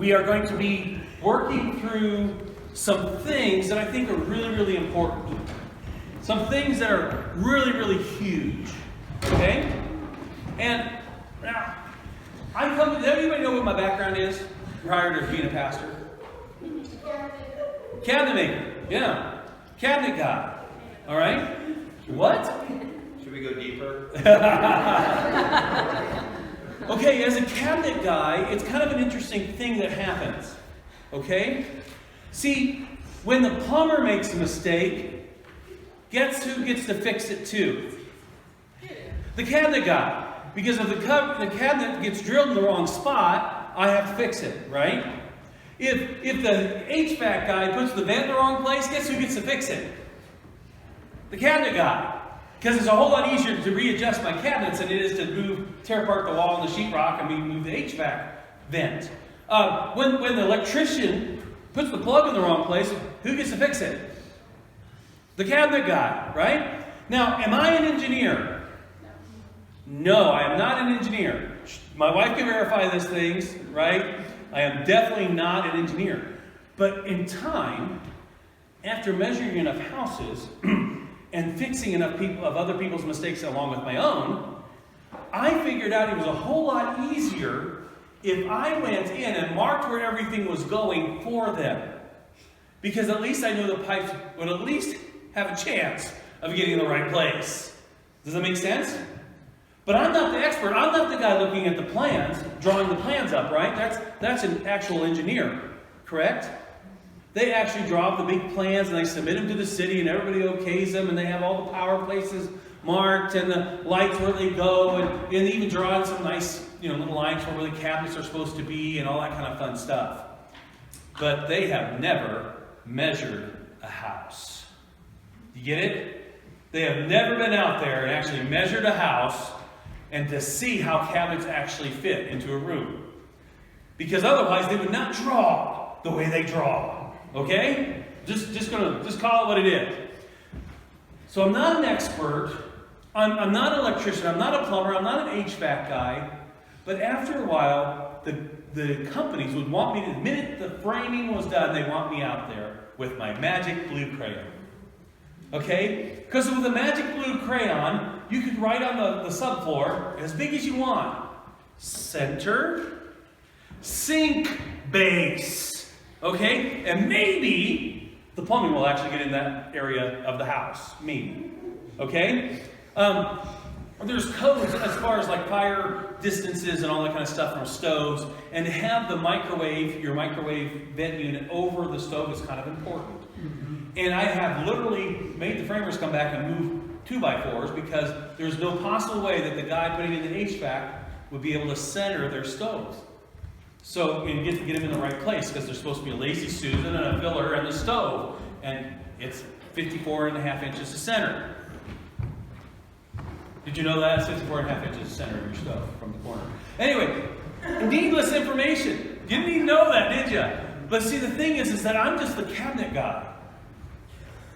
we are going to be working through some things that I think are really, really important. Some things that are really, really huge. Okay? And now, does anybody know what my background is prior to being a pastor? Cabinet maker. Yeah. Cabinet guy. All right? What? Should we go deeper? Okay, as a cabinet guy, it's kind of an interesting thing that happens. Okay? See, when the plumber makes a mistake, guess who gets to fix it too? The cabinet guy. Because if the cabinet gets drilled in the wrong spot, I have to fix it, right? If the HVAC guy puts the vent in the wrong place, guess who gets to fix it? The cabinet guy. Because it's a whole lot easier to readjust my cabinets than it is to tear apart the wall and the sheetrock and move the HVAC vent. When the electrician puts the plug in the wrong place, who gets to fix it? The cabinet guy, right? Now, am I an engineer? No, I am not an engineer. My wife can verify these things, right? I am definitely not an engineer. But in time, after measuring enough houses and fixing enough of other people's mistakes along with my own, I figured out it was a whole lot easier if I went in and marked where everything was going for them. Because at least I knew the pipes would at least have a chance of getting in the right place. Does that make sense? But I'm not the expert. I'm not the guy looking at the plans, drawing the plans up, right? That's an actual engineer, correct? They actually draw up the big plans and they submit them to the city and everybody okays them and they have all the power places marked and the lights where they go and they even draw out some nice, little lines for where the cabinets are supposed to be and all that kind of fun stuff. But they have never measured a house. You get it? They have never been out there and actually measured a house and to see how cabinets actually fit into a room. Because otherwise they would not draw the way they draw. Okay? Just call it what it is. So I'm not an expert. I'm not an electrician. I'm not a plumber. I'm not an HVAC guy. But after a while, the companies would want me, the minute the framing was done, they want me out there with my magic blue crayon. Okay? Because with a magic blue crayon, you could write on the subfloor as big as you want. Center, sink base. Okay? And maybe the plumbing will actually get in that area of the house. Maybe. Okay? There's codes as far as like fire distances and all that kind of stuff from stoves. And to have the your microwave vent unit over the stove is kind of important. And I have literally made the framers come back and move 2x4s because there's no possible way that the guy putting in the HVAC would be able to center their stoves. So you get them in the right place because there's supposed to be a lazy Susan and a filler and the stove. And it's 54.5 inches to center. Did you know that? It's 54.5 inches to center of your stove from the corner. Anyway, needless information. You didn't even know that, did you? But see, the thing is that I'm just the cabinet guy.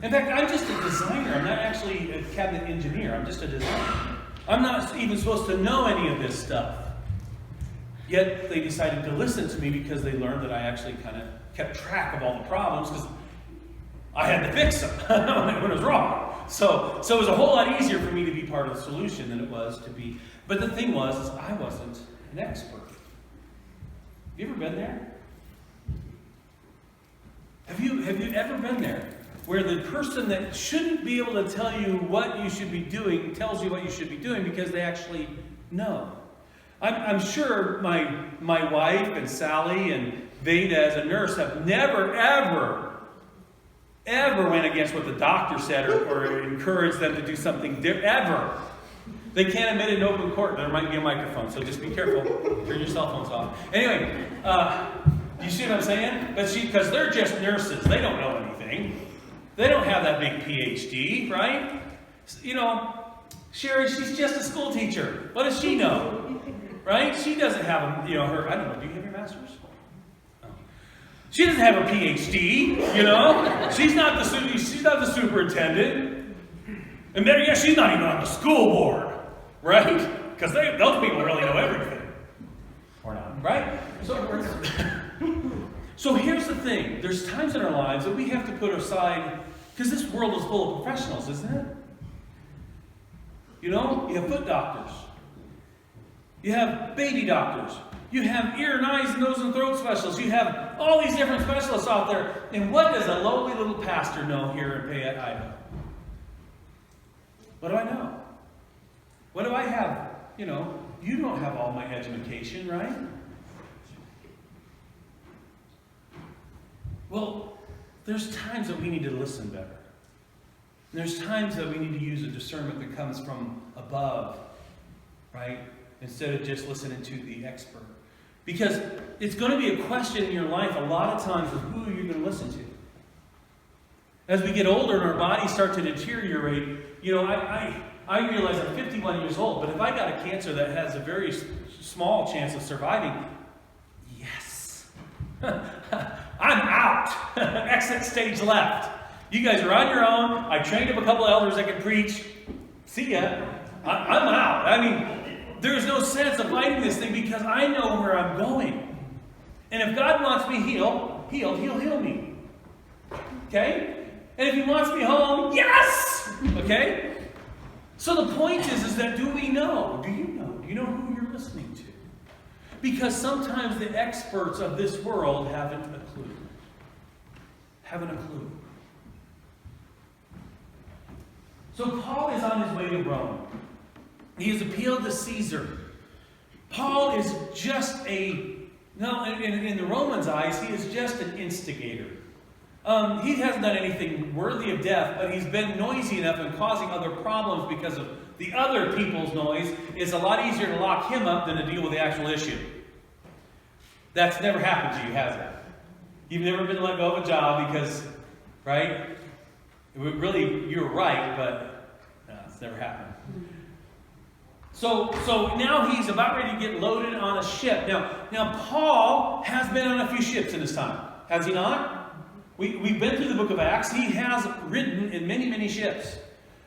In fact, I'm just a designer. I'm not actually a cabinet engineer. I'm just a designer. I'm not even supposed to know any of this stuff. Yet they decided to listen to me because they learned that I actually kind of kept track of all the problems because I had to fix them when it was wrong. So it was a whole lot easier for me to be part of the solution than it was to be. But the thing was, is I wasn't an expert. Have you ever been there? Have you ever been there? Where the person that shouldn't be able to tell you what you should be doing tells you what you should be doing because they actually know. I'm sure my wife and Sally and Veda as a nurse have never, ever went against what the doctor said or encouraged them to do something ever. They can't admit it in open court. There might be a microphone, so just be careful. Turn your cell phones off. Anyway, do you see what I'm saying? Because they're just nurses. They don't know anything. They don't have that big PhD, right? Sherry, she's just a school teacher. What does she know? Right? She doesn't have her, I don't know, do you have your master's? No. She doesn't have a PhD, She's not the superintendent. And she's not even on the school board, right? Because those people really know everything. Or not, Right? So here's the thing. There's times in our lives that we have to put aside, because this world is full of professionals, isn't it? You know, you have foot doctors. You have baby doctors. You have ear and eyes, nose and throat specialists. You have all these different specialists out there. And what does a lowly little pastor know here in Payette, Idaho? What do I know? What do I have? You know, you don't have all my education, right? Well, there's times that we need to listen better. And there's times that we need to use a discernment that comes from above, right? Instead of just listening to the expert. Because it's going to be a question in your life a lot of times of who you're going to listen to. As we get older and our bodies start to deteriorate, you know, I realize I'm 51 years old, but if I got a cancer that has a very small chance of surviving, yes. I'm out. Exit stage left. You guys are on your own. I trained up a couple elders that can preach. See ya. I'm out. I mean, there's no sense of fighting this thing because I know where I'm going. And if God wants me healed, He'll heal me. Okay? And if He wants me home, yes! Okay? So the point is that do we know? Do you know? Do you know who you're listening to? Because sometimes the experts of this world haven't a clue. Haven't a clue. So Paul is on his way to Rome. He has appealed to Caesar. Paul is just in the Romans' eyes, he is just an instigator. He hasn't done anything worthy of death, but he's been noisy enough and causing other problems because of the other people's noise. It's a lot easier to lock him up than to deal with the actual issue. That's never happened to you, has it? You've never been let go of a job because, right? Really, you're right, but no, it's never happened. So now he's about ready to get loaded on a ship. Now Paul has been on a few ships in his time, has he not? We've been through the book of Acts. He has ridden in many, many ships.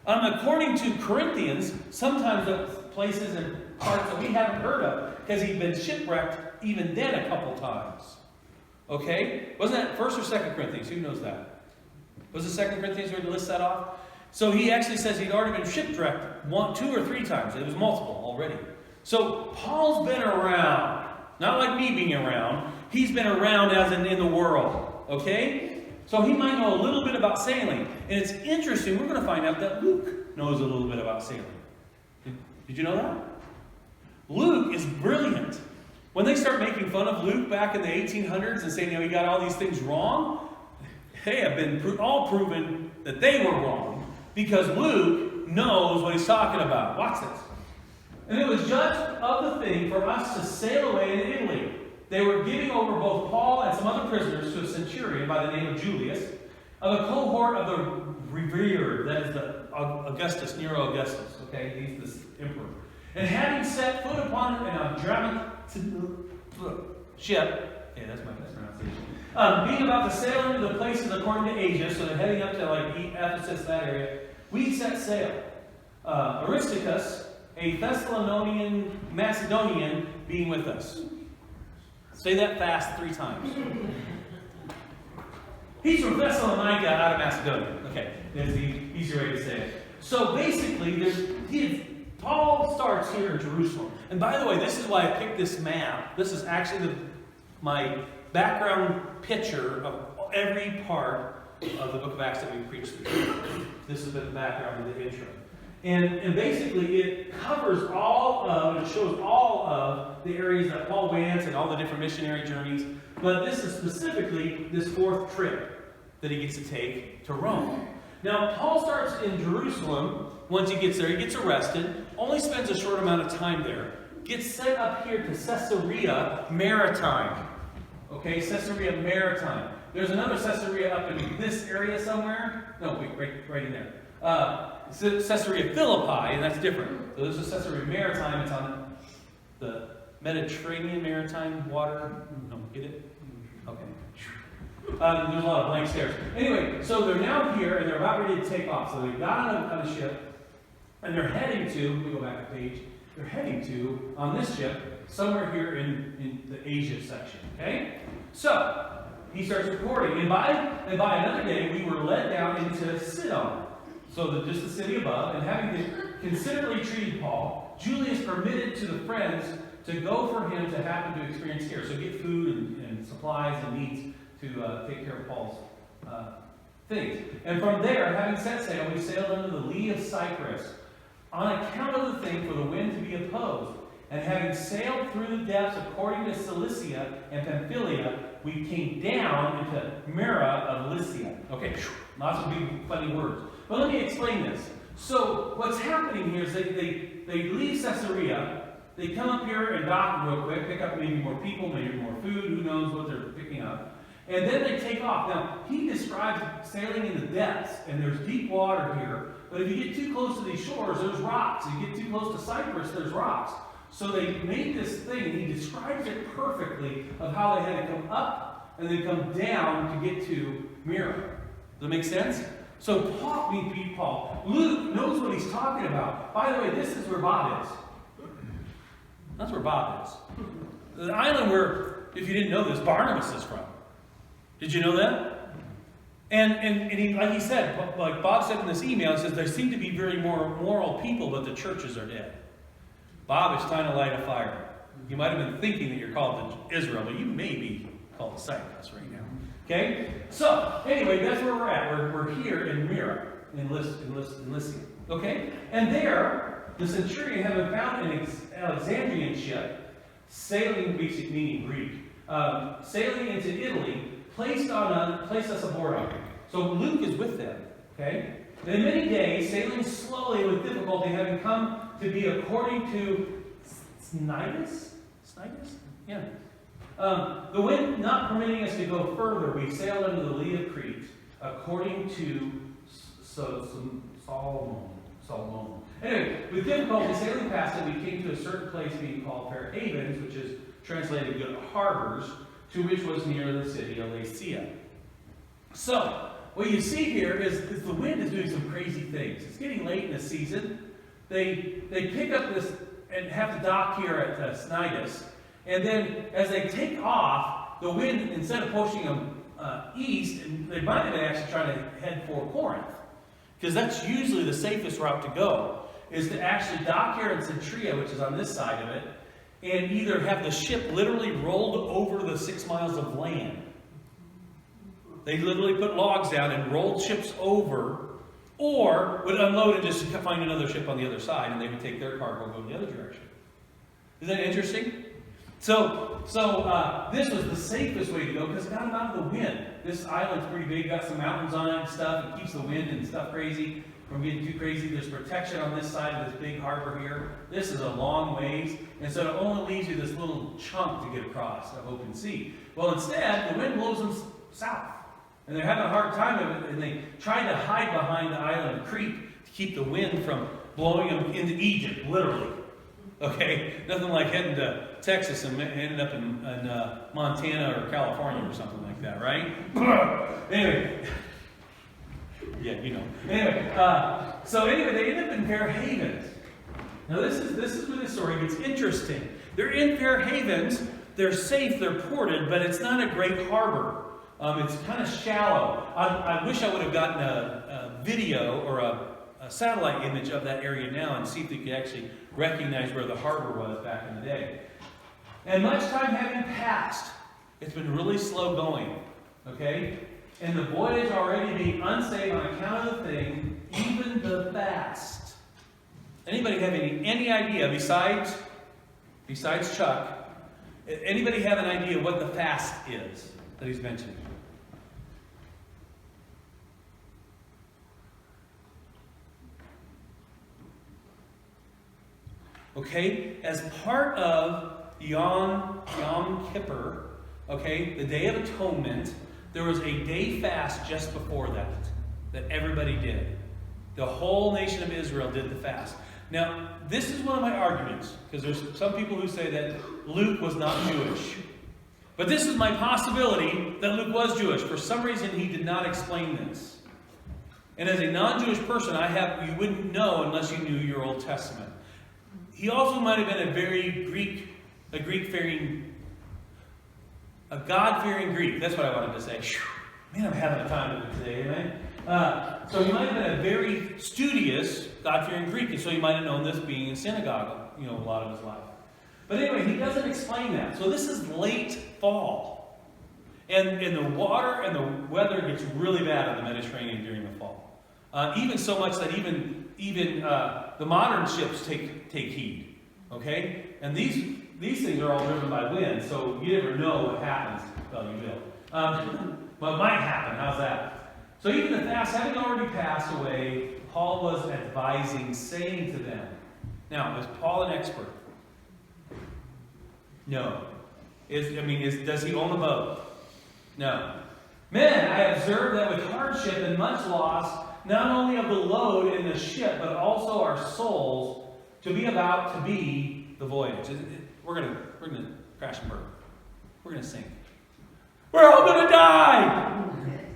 According to Corinthians, sometimes the places and parts that we haven't heard of, because he'd been shipwrecked even then a couple times. Okay? Wasn't that 1st or 2nd Corinthians? Who knows that? Was it 2nd Corinthians where he lists that off? So he actually says he'd already been shipwrecked 1, 2, or 3 times. It was multiple already. So Paul's been around. Not like me being around. He's been around as in the world. Okay? So he might know a little bit about sailing. And it's interesting, we're going to find out that Luke knows a little bit about sailing. Did you know that? Luke is brilliant. When they start making fun of Luke back in the 1800s and saying, he got all these things wrong, they have been all proven that they were wrong. Because Luke knows what he's talking about. Watch this. And it was judged of the thing for us to sail away in Italy. They were giving over both Paul and some other prisoners to a centurion by the name of Julius, of a cohort of the revered, that is the Augustus, Nero Augustus, okay? He's this emperor. And having set foot upon an Adriatic ship, yeah, that's my best pronunciation, being about to sail into the places according to Asia, so they're heading up to like Ephesus, that area, we set sail. Aristarchus, a Thessalonian Macedonian, being with us. Say that fast 3 times. He's from Thessalonica out of Macedonia. Okay, that's the easier way to say it. So basically, Paul starts here in Jerusalem. And by the way, this is why I picked this map. This is actually my background picture of every part of the book of Acts that we preached through. This has been the background of the intro. And basically it covers it shows all of the areas that Paul went and all the different missionary journeys. But this is specifically this 4th trip that he gets to take to Rome. Now, Paul starts in Jerusalem. Once he gets there, he gets arrested, only spends a short amount of time there, gets sent up here to Caesarea Maritime. Okay, Caesarea Maritime. There's another Caesarea up in this area somewhere. No, wait, right in there. Caesarea Philippi, and that's different. So this is Caesarea Maritime. It's on the Mediterranean maritime water. No, get it? Okay. There's a lot of blank stares. Anyway, so they're now here, and they're about ready to take off. So they got on a ship, and they're heading to, we go back a page, they're heading to, on this ship, somewhere here in the Asia section. Okay? So, he starts recording. And by another day, we were led down into Sidon, so just the city above, and having considerately treated Paul, Julius permitted to the friends to go for him to happen to experience care. So get food and supplies and needs to take care of Paul's things. And from there, having set sail, we sailed under the lee of Cyprus, on account of the thing for the wind to be opposed. And having sailed through the depths according to Cilicia and Pamphylia, we came down into Myra of Lycia. Okay, lots of big, funny words. But let me explain this. So what's happening here is they leave Caesarea, they come up here and dock real quick, pick up maybe more people, maybe more food, who knows what they're picking up. And then they take off. Now, he describes sailing in the depths, and there's deep water here. But if you get too close to these shores, there's rocks. If you get too close to Cyprus, there's rocks. So they made this thing, and he describes it perfectly of how they had to come up and then come down to get to Myra. Does that make sense? So Paul, Luke knows what he's talking about. By the way, this is where Bob is. That's where Bob is. The island where, if you didn't know this, Barnabas is from. Did you know that? And he, like he said, like Bob said in this email, he says, there seem to be very moral people, but the churches are dead. Bob is trying to light a fire. You might have been thinking that you're called to Israel, but you may be called to Cyprus right now. Okay? So, anyway, that's where we're at. We're here in Myra, in Lycia. Okay? And there, the centurion, having found an Alexandrian ship, sailing, basically meaning Greek, sailing into Italy, placed us aboard of it. So Luke is with them. Okay? And in many days, sailing slowly with difficulty, having come to be according to Cnidus? Yeah. The wind not permitting us to go further, we sailed under the lee of Crete, according to Solomon. Anyway, with difficulty sailing past it, we came to a certain place being called Fair Havens, which is translated good harbors, to which was near the city of Lasea. So, what you see here is the wind is doing some crazy things. It's getting late in the season. They pick up this and have to dock here at Cnidus. And then as they take off, the wind, instead of pushing them east, and they might have been actually trying to head for Corinth. Because that's usually the safest route to go, is to actually dock here in Centria, which is on this side of it, and either have the ship literally rolled over the 6 miles of land. They literally put logs down and rolled ships over, or would unload and just find another ship on the other side, and they would take their cargo and go in the other direction. Isn't that interesting? So this was the safest way to go because it got them out of the wind. This island's pretty big, got some mountains on it and stuff. It keeps the wind and stuff crazy from getting too crazy. There's protection on this side of this big harbor here. This is a long ways, and so it only leaves you this little chunk to get across of open sea. Well, instead, the wind blows them south. And they're having a hard time of it, and they tried to hide behind the island of Crete to keep the wind from blowing them into Egypt, literally. Okay? Nothing like heading to Texas and ending up in Montana or California or something like that, right? Anyway. Yeah, you know. Anyway, they end up in Fair Havens. Now this is where this story gets interesting. They're in Fair Havens, they're safe, they're ported, but it's not a great harbor. It's kind of shallow. I wish I would have gotten a video or a satellite image of that area now and see if they could actually recognize where the harbor was back in the day. And much time having passed, it's been really slow going, okay? And the voyage already being unsafe on account of the thing, even the fast. Anybody have any idea, besides Chuck, anybody have an idea what the fast is that he's mentioning? Okay, as part of Yom Kippur, okay, the Day of Atonement, there was a day fast just before that everybody did. The whole nation of Israel did the fast. Now, this is one of my arguments, because there's some people who say that Luke was not Jewish. But this is my possibility that Luke was Jewish. For some reason, he did not explain this. And as a non-Jewish person, you wouldn't know unless you knew your Old Testament. He also might have been a very Greek a God-fearing Greek. That's what I wanted to say. Man, I'm having a time with it today, amen? So he might have been a very studious, God-fearing Greek, and so he might have known this being in synagogue, a lot of his life. But anyway, he doesn't explain that. So this is late fall. And the water and the weather gets really bad in the Mediterranean during the fall. Even so much that even the modern ships take heed. Okay? And these things are all driven by wind, so you never know what happens. Well, you will. Well, it might happen. How's that? So even the fast, having already passed away, Paul was advising, saying to them. Now, is Paul an expert? No. Does he own a boat? No. Men, I observe that with hardship and much loss, not only of the load in the ship, but also our souls, to be about to be the voyage. We're gonna crash and burn. We're gonna sink. We're all gonna die!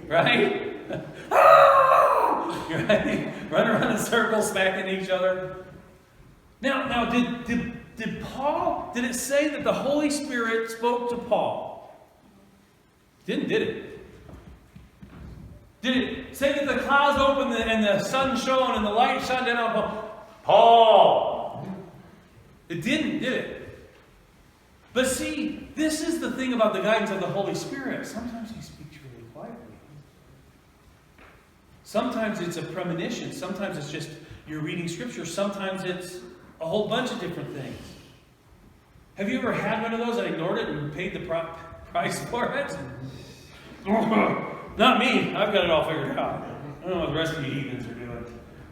Right? Right? Run around in circles, smacking each other. Now, did Paul, did it say that the Holy Spirit spoke to Paul? Did it? Did it say that the clouds opened and the sun shone and the light shone down on Paul? It didn't, did it? But see, this is the thing about the guidance of the Holy Spirit. Sometimes he speaks really quietly. Sometimes it's a premonition. Sometimes it's just you're reading Scripture. Sometimes it's a whole bunch of different things. Have you ever had one of those and ignored it and paid the price for it? Not me. I've got it all figured out. I don't know what the rest of you heathens are doing.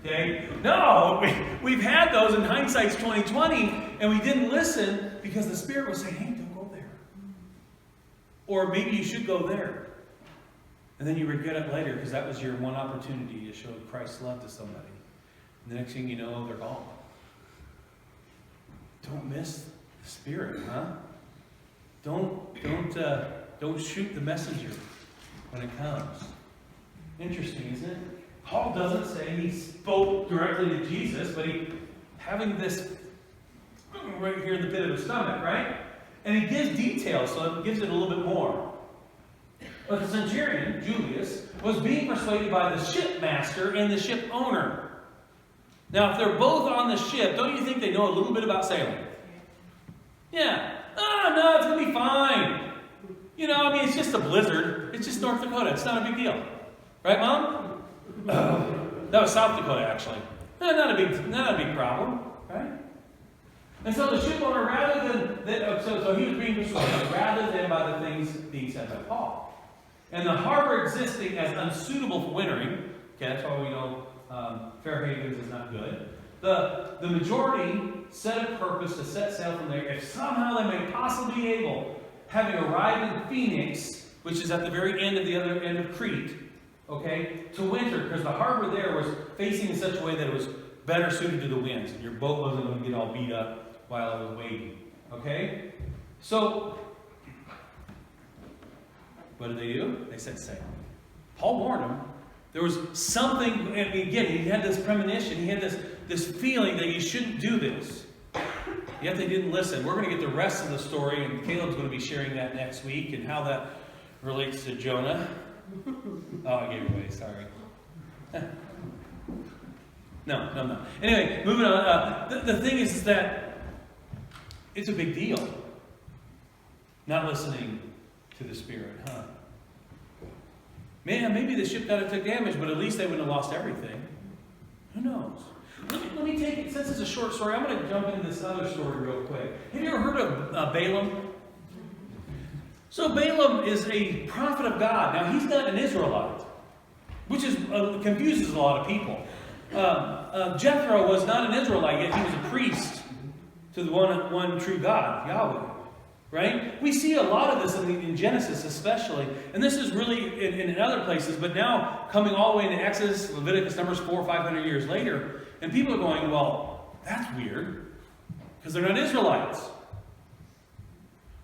Okay? No, we've had those in hindsight's 2020, and we didn't listen because the Spirit was saying, hey, don't go there. Or maybe you should go there. And then you regret it later because that was your one opportunity to show Christ's love to somebody. And the next thing you know, they're gone. Don't miss the Spirit, huh? Don't shoot the messenger when it comes. Interesting, isn't it? Paul doesn't say he spoke directly to Jesus, but he having this right here in the pit of his stomach, right? And he gives details, so it gives it a little bit more. But the centurion, Julius, was being persuaded by the shipmaster and the ship owner. Now, if they're both on the ship, don't you think they know a little bit about sailing? Yeah. No, it's going to be fine. It's just a blizzard. It's just North Dakota. It's not a big deal. Right, Mom? That was South Dakota, actually. Not a big problem. Right? And so the ship owner, so he was being persuaded, rather than by the things being said by Paul. And the harbor existing as unsuitable for wintering, okay, that's why we know Fair Havens is not good. The majority set a purpose to set sail from there if somehow they may possibly be able, having arrived in Phoenix, which is at the very end of the other end of Crete, okay, to winter, because the harbor there was facing in such a way that it was better suited to the winds. Your boat wasn't going to get all beat up while it was waiting. Okay? So, what did they do? They set sail. Paul warned them. There was something, and again, he had this premonition, he had this feeling that you shouldn't do this. Yet they didn't listen. We're going to get the rest of the story, and Caleb's going to be sharing that next week, and how that relates to Jonah. Oh, I gave it away, sorry. No. Anyway, moving on. The thing is that it's a big deal. Not listening to the Spirit, huh? Man, maybe the ship got took damage, but at least they wouldn't have lost everything. Who knows? Let me take it, since it's a short story, I'm going to jump into this other story real quick. Have you ever heard of Balaam? So Balaam is a prophet of God. Now, he's not an Israelite, which confuses a lot of people. Jethro was not an Israelite, yet he was a priest to the one true God, Yahweh. Right? We see a lot of this in Genesis especially. And this is really in other places, but now coming all the way into Exodus, Leviticus, Numbers 400 or 500 years later. And people are going, well, that's weird. Because they're not Israelites.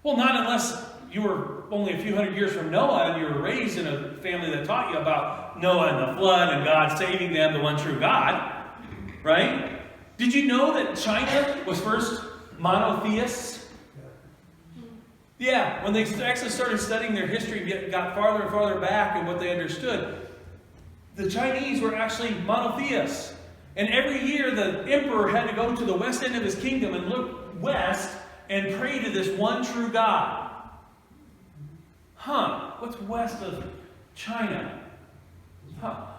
Well, not unless you were only a few hundred years from Noah and you were raised in a family that taught you about Noah and the flood and God saving them, the one true God. Right? Did you know that China was first monotheists? Yeah, when they actually started studying their history and got farther and farther back in what they understood, the Chinese were actually monotheists. And every year the emperor had to go to the west end of his kingdom and look west and pray to this one true God. What's west of China?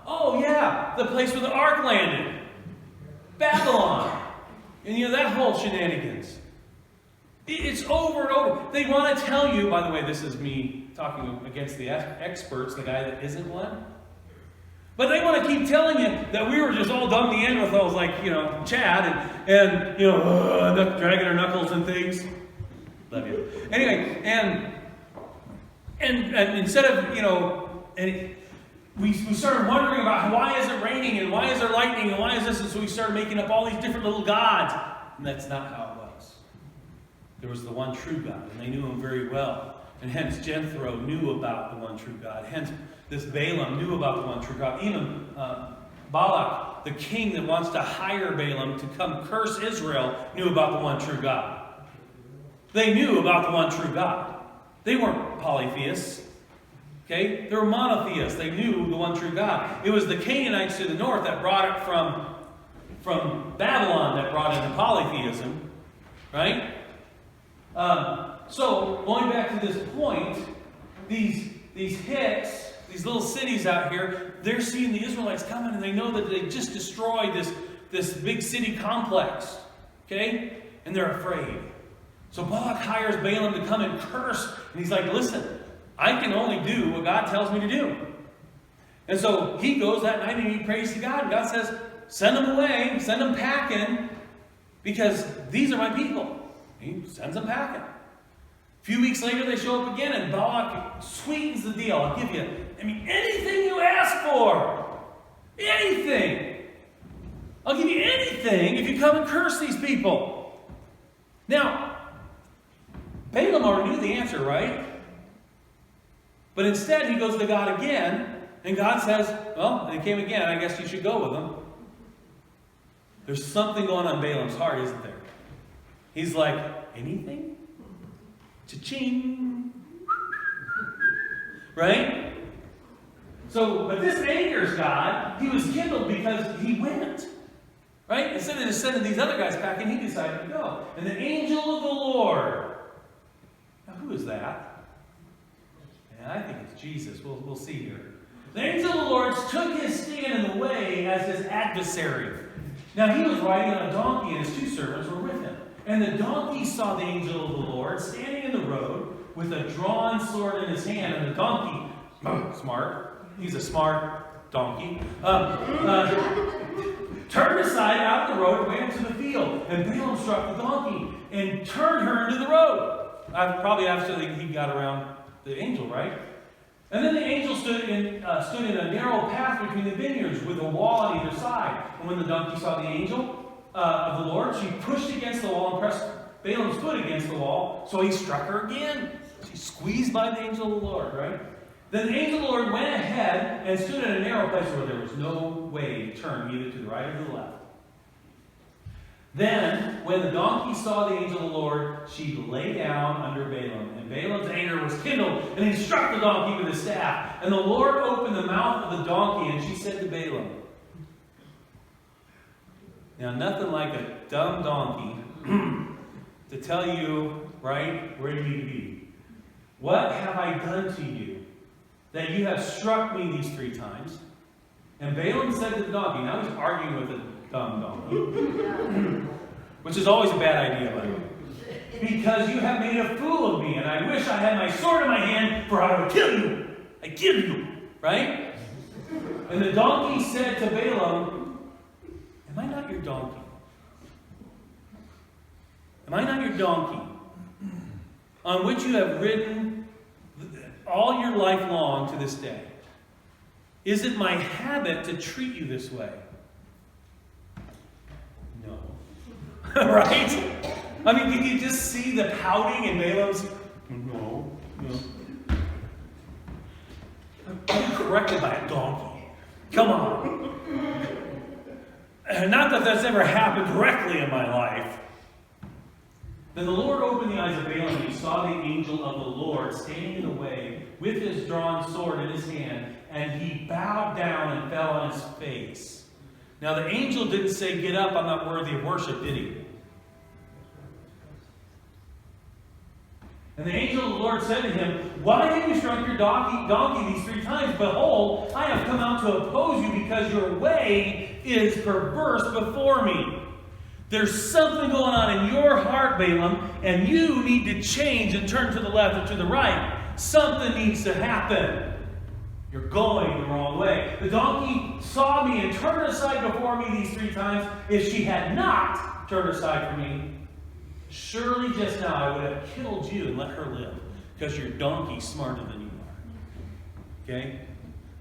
Oh yeah, the place where the ark landed. Babylon. And that whole shenanigans. It's over and over. They want to tell you, by the way, this is me talking against the experts, the guy that isn't one. But they want to keep telling you that we were just all dumb Neanderthals like, Chad and dragging our knuckles and things. Love you. Anyway, and instead of, we started wondering about why is it raining and why is there lightning and why is this, and so we started making up all these different little gods. And that's not how it was. There was the one true God, and they knew him very well. And hence Jethro knew about the one true God. Hence this Balaam knew about the one true God. Even Balak, the king that wants to hire Balaam to come curse Israel, knew about the one true God. They knew about the one true God. They weren't polytheists. Okay? They were monotheists. They knew the one true God. It was the Canaanites to the north that brought it from Babylon that brought into polytheism. Right? So, going back to this point, these Hicks, these little cities out here, they're seeing the Israelites coming and they know that they just destroyed this big city complex. Okay? And they're afraid. So Balak hires Balaam to come and curse. And he's like, listen, I can only do what God tells me to do. And so he goes that night and he prays to God. And God says, send them away, send them packing, because these are my people. He sends them packing. A few weeks later, they show up again, and Balak sweetens the deal. I'll give you, anything you ask for. Anything. I'll give you anything if you come and curse these people. Now, Balaam already knew the answer, right? But instead, he goes to God again, and God says, well, they came again, I guess you should go with them. There's something going on in Balaam's heart, isn't there? He's like, anything? Cha-ching! Right? So, but this angers God. He was kindled because he went. Right? Instead of just sending these other guys back, and he decided to go. And the angel of the Lord. Now, who is that? And I think it's Jesus. We'll see here. The angel of the Lord took his stand in the way as his adversary. Now, he was riding on a donkey, and his two servants were with him. And the donkey saw the angel of the Lord standing in the road with a drawn sword in his hand. And the donkey, smart, he's a smart donkey, turned aside out of the road and went into the field. And Balaam struck the donkey and turned her into the road. Probably after he got around the angel, right? And then the angel stood in a narrow path between the vineyards with a wall on either side. And when the donkey saw the angel of the Lord, she pushed against the wall and pressed Balaam's foot against the wall, so he struck her again. She's squeezed by the angel of the Lord, right? Then the angel of the Lord went ahead and stood in a narrow place where there was no way to turn either to the right or the left. Then, when the donkey saw the angel of the Lord, she lay down under Balaam. And Balaam's anger was kindled, and he struck the donkey with his staff. And the Lord opened the mouth of the donkey, and she said to Balaam, now, nothing like a dumb donkey to tell you, right, where you need to be. What have I done to you that you have struck me these 3 times? And Balaam said to the donkey, now he's arguing with a dumb donkey, which is always a bad idea, by the way. Because you have made a fool of me, and I wish I had my sword in my hand, for I would kill you. I kill you, right? And the donkey said to Balaam, am I not your donkey? Am I not your donkey on which you have ridden all your life long to this day? Is it my habit to treat you this way? No. Right? I mean, can you just see the pouting in Balaam's? No. I'm corrected by a donkey. Come on. Not that that's ever happened directly in my life. Then the Lord opened the eyes of Balaam, and he saw the angel of the Lord standing in the way with his drawn sword in his hand, and he bowed down and fell on his face. Now the angel didn't say, "Get up, I'm not worthy of worship," did he? And the angel of the Lord said to him, "Why have you struck your donkey these 3 times? Behold, I have come out to oppose you because your way is perverse before me." There's something going on in your heart, Balaam, and you need to change and turn to the left or to the right. Something needs to happen. You're going the wrong way. The donkey saw me and turned aside before me these 3 times. If she had not turned aside from me, surely just now I would have killed you and let her live, because your donkey's smarter than you are. Okay?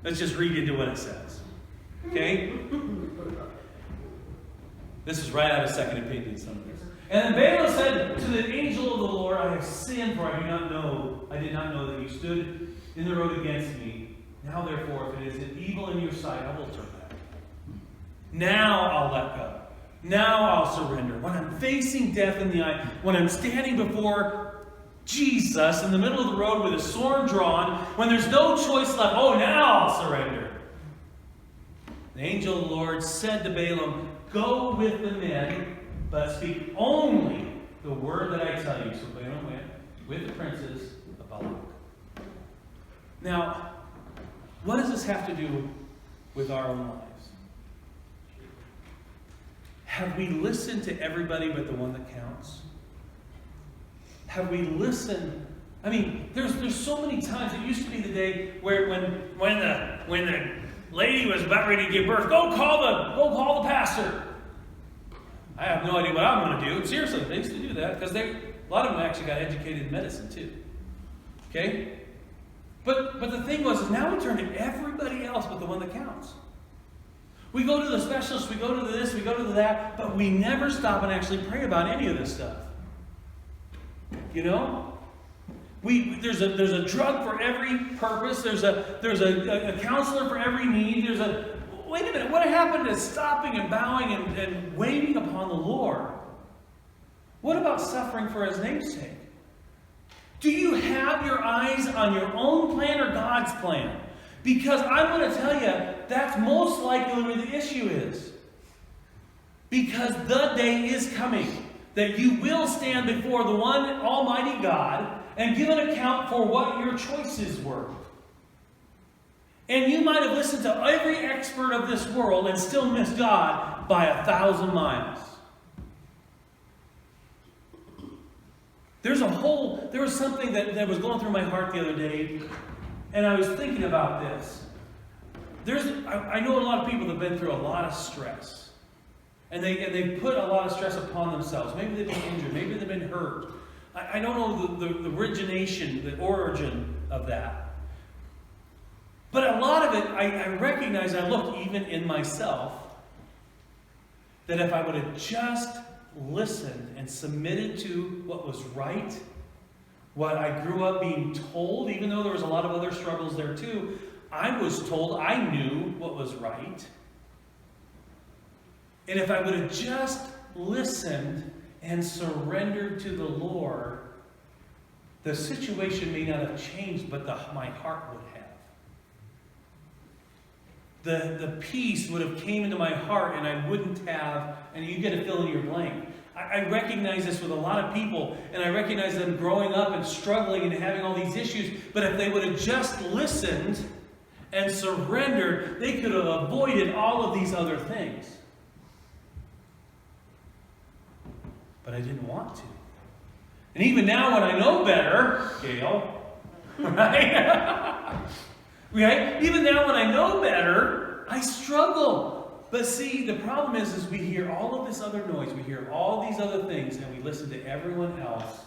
Let's just read into what it says. Okay? This is right out of Second Opinion, some of this. And then Balaam said to the angel of the Lord, "I have sinned, for I did not know that you stood in the road against me. Now therefore, if it is evil in your sight, I will turn back. Now I'll let go. Now I'll surrender. When I'm facing death in the eye, when I'm standing before Jesus in the middle of the road with a sword drawn, when there's no choice left, now I'll surrender." The angel of the Lord said to Balaam, "Go with the men, but speak only the word that I tell you." So Balaam went with the princes of Balak. Now, what does this have to do with our own lives? Have we listened to everybody but the one that counts? Have we listened? I mean, there's so many times. It used to be the day where when the lady was about ready to give birth, go call the pastor. I have no idea what I'm going to do. Seriously, they used to do that because a lot of them actually got educated in medicine too. Okay? But the thing was, now we turn to everybody else but the one that counts. We go to the specialist, we go to this, we go to that, but we never stop and actually pray about any of this stuff. You know? There's a drug for every purpose. There's a counselor for every need. Wait a minute, what happened to stopping and bowing and waiting upon the Lord? What about suffering for His name's sake? Do you have your eyes on your own plan or God's plan? Because I'm going to tell you, that's most likely where the issue is. Because the day is coming that you will stand before the one Almighty God and give an account for what your choices were. And you might have listened to every expert of this world and still missed God by 1,000 miles. There was something that was going through my heart the other day, and I was thinking about this. I know a lot of people that have been through a lot of stress. And they put a lot of stress upon themselves. Maybe they've been injured. Maybe they've been hurt. I don't know the origination, the origin of that. But a lot of it, I recognize, I look even in myself, that if I would have just listened and submitted to what was right, what I grew up being told, even though there was a lot of other struggles there too, I was told I knew what was right. And if I would have just listened and surrendered to the Lord, the situation may not have changed, but my heart would have. The peace would have came into my heart, and I wouldn't have, and you get to fill in your blank. I recognize this with a lot of people, and I recognize them growing up and struggling and having all these issues, but if they would have just listened and surrendered, they could have avoided all of these other things. But I didn't want to. And even now when I know better, Gail, right? Right? Even now when I know better, I struggle. But see, the problem is we hear all of this other noise, we hear all these other things, and we listen to everyone else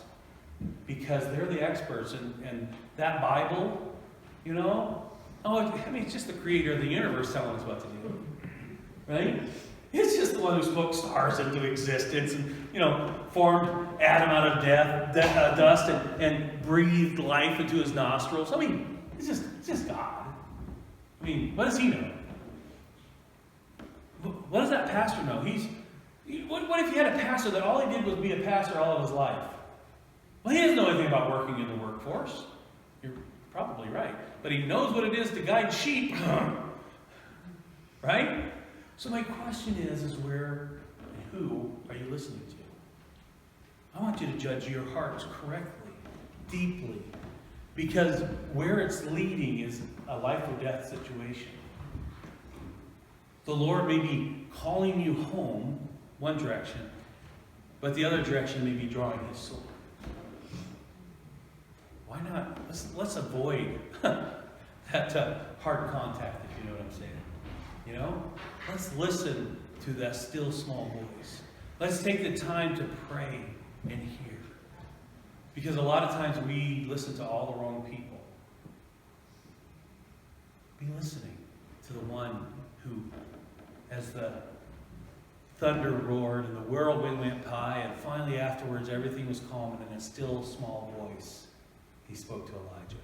because they're the experts. And that Bible, you know, it's just the creator of the universe telling us what to do. Right? It's just the one who spoke stars into existence and, formed Adam out of dust and breathed life into his nostrils. It's just God. What does he know? What does that pastor know? What if you had a pastor that all he did was be a pastor all of his life? Well, he doesn't know anything about working in the workforce. You're probably right. But he knows what it is to guide sheep. Right? So my question is where and who are you listening to? I want you to judge your hearts correctly, deeply. Because where it's leading is a life or death situation. The Lord may be calling you home one direction, but the other direction may be drawing his soul. Why not? Let's avoid that hard contact, if you know what I'm saying. You know? Let's listen to that still small voice. Let's take the time to pray and hear. Because a lot of times we listen to all the wrong people. Be listening to the one who, as the thunder roared and the whirlwind went by, and finally afterwards everything was calm, and in a still small voice, he spoke to Elijah.